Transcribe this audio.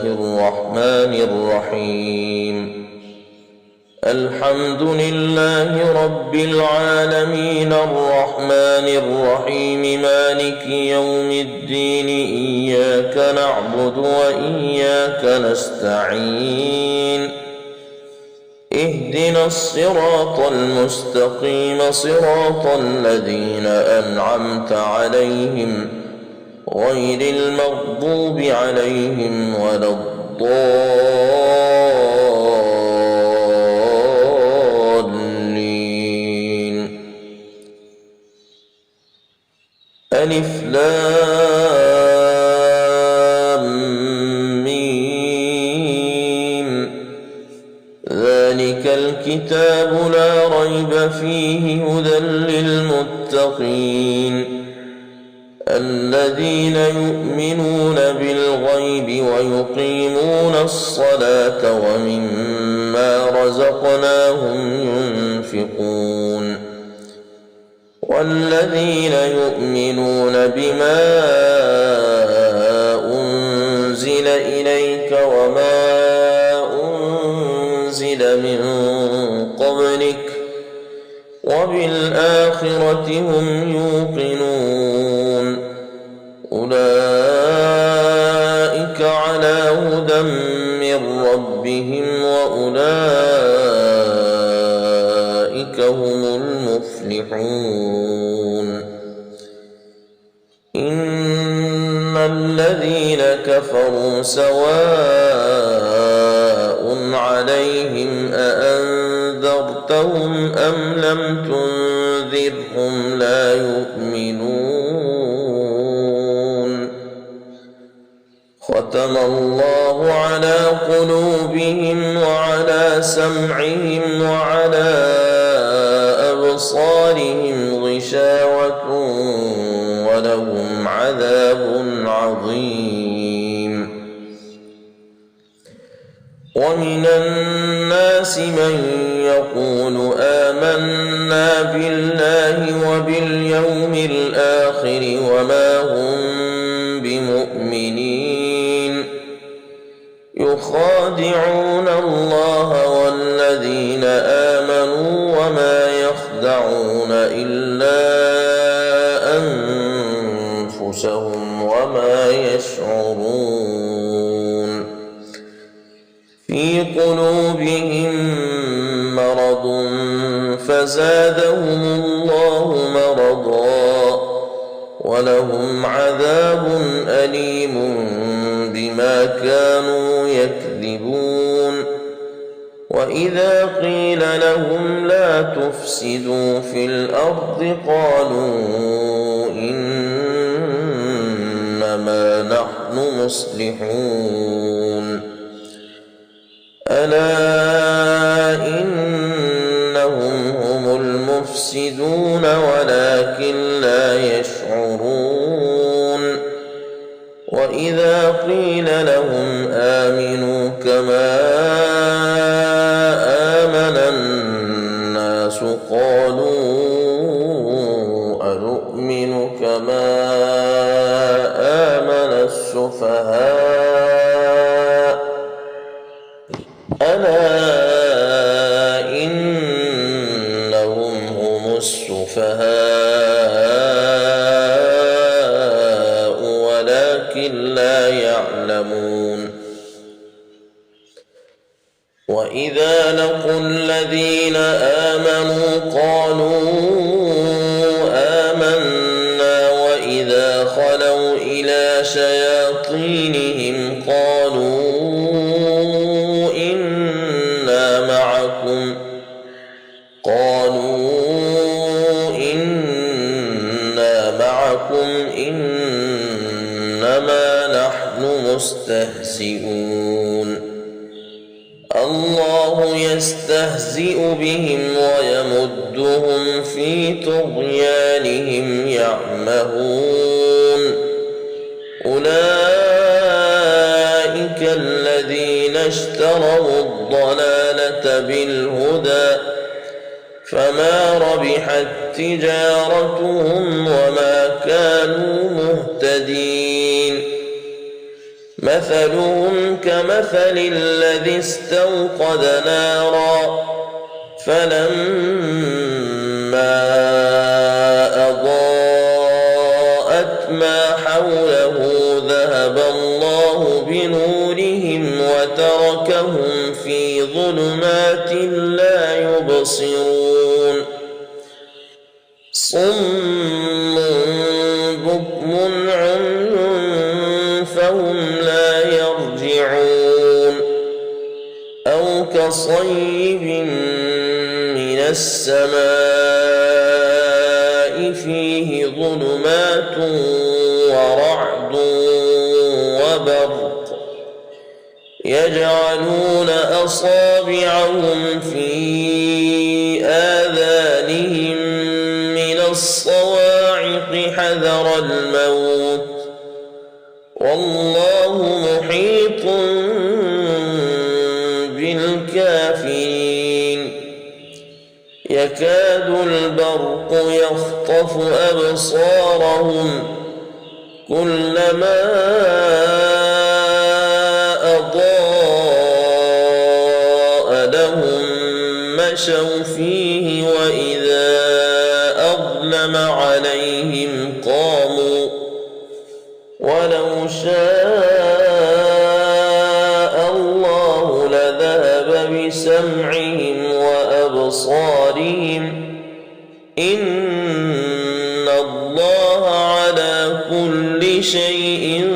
الرحمن الرحيم الحمد لله رب العالمين الرحمن الرحيم مالك يوم الدين إياك نعبد وإياك نستعين اهدنا الصراط المستقيم صراط الذين أنعمت عليهم غير المغضوب عليهم ولا الضالين. ألف لام ميم ذلك الكتاب لا ريب فيه هدى للمتقين الذين يؤمنون بالغيب ويقيمون الصلاة ومما رزقناهم ينفقون والذين يؤمنون بما أنزل إليك وما أنزل من قبلك وبالآخرة هم يوقنون أولئك على هدى من ربهم وأولئك هم المفلحون. إن الذين كفروا سواء عليهم أأنذرتهم أم لم تنذرهم لا يؤمنون ختم الله على قلوبهم وعلى سمعهم وعلى أبصارهم غشاوة ولهم عذاب عظيم. ومن الناس من يقول آمنا بالله وباليوم الآخر وما هم بمؤمنين يخادعون الله والذين آمنوا وما يخدعون إلا أنفسهم وما يشعرون. في قلوبهم مرض فزادهم الله مرضا ولهم عذاب أليم بما كانوا يكذبون. وإذا قيل لهم لا تفسدوا في الأرض قالوا إنما نحن مصلحون ألا إنهم هم المفسدون ولكن لا يشعرون. وإذا قيل لهم آمنوا كما آمن الناس قالوا أنؤمن كما آمن السفهاء ألا إنهم هم السفهاء ولكن لا يعلمون. وإذا لقوا الذين آمنوا قالوا آمنا وإذا خلوا إلى شياطينهم قالوا إنا معكم إنما نحن مستهزئون. الله يستهزئ بهم ويمدهم في طغيانهم يعمهون. أولئك الذين اشتروا الضلالة بالهدى فما ربحت تجارتهم وما كانوا مهتدين. مثلهم كمثل الذي استوقد نارا فلما أضاءت ما حوله ذهب الله بنورهم وتركهم في ظلمات لا يبصرون صم بكم عمي فهم لا يرجعون أو كصيب من السماء فيه ظلمات ورعد وبرق يجعلون أصابعهم في آذانهم من الصواعق حذر الموت والله محيط بالكافرين يكاد البرق يخطف أبصارهم كلما أضاء لهم مشوا فيه وإذا أظلم عليهم قاموا ولو شاء الله لذهب بسمعهم وأبصارهم إن الله على كل شيء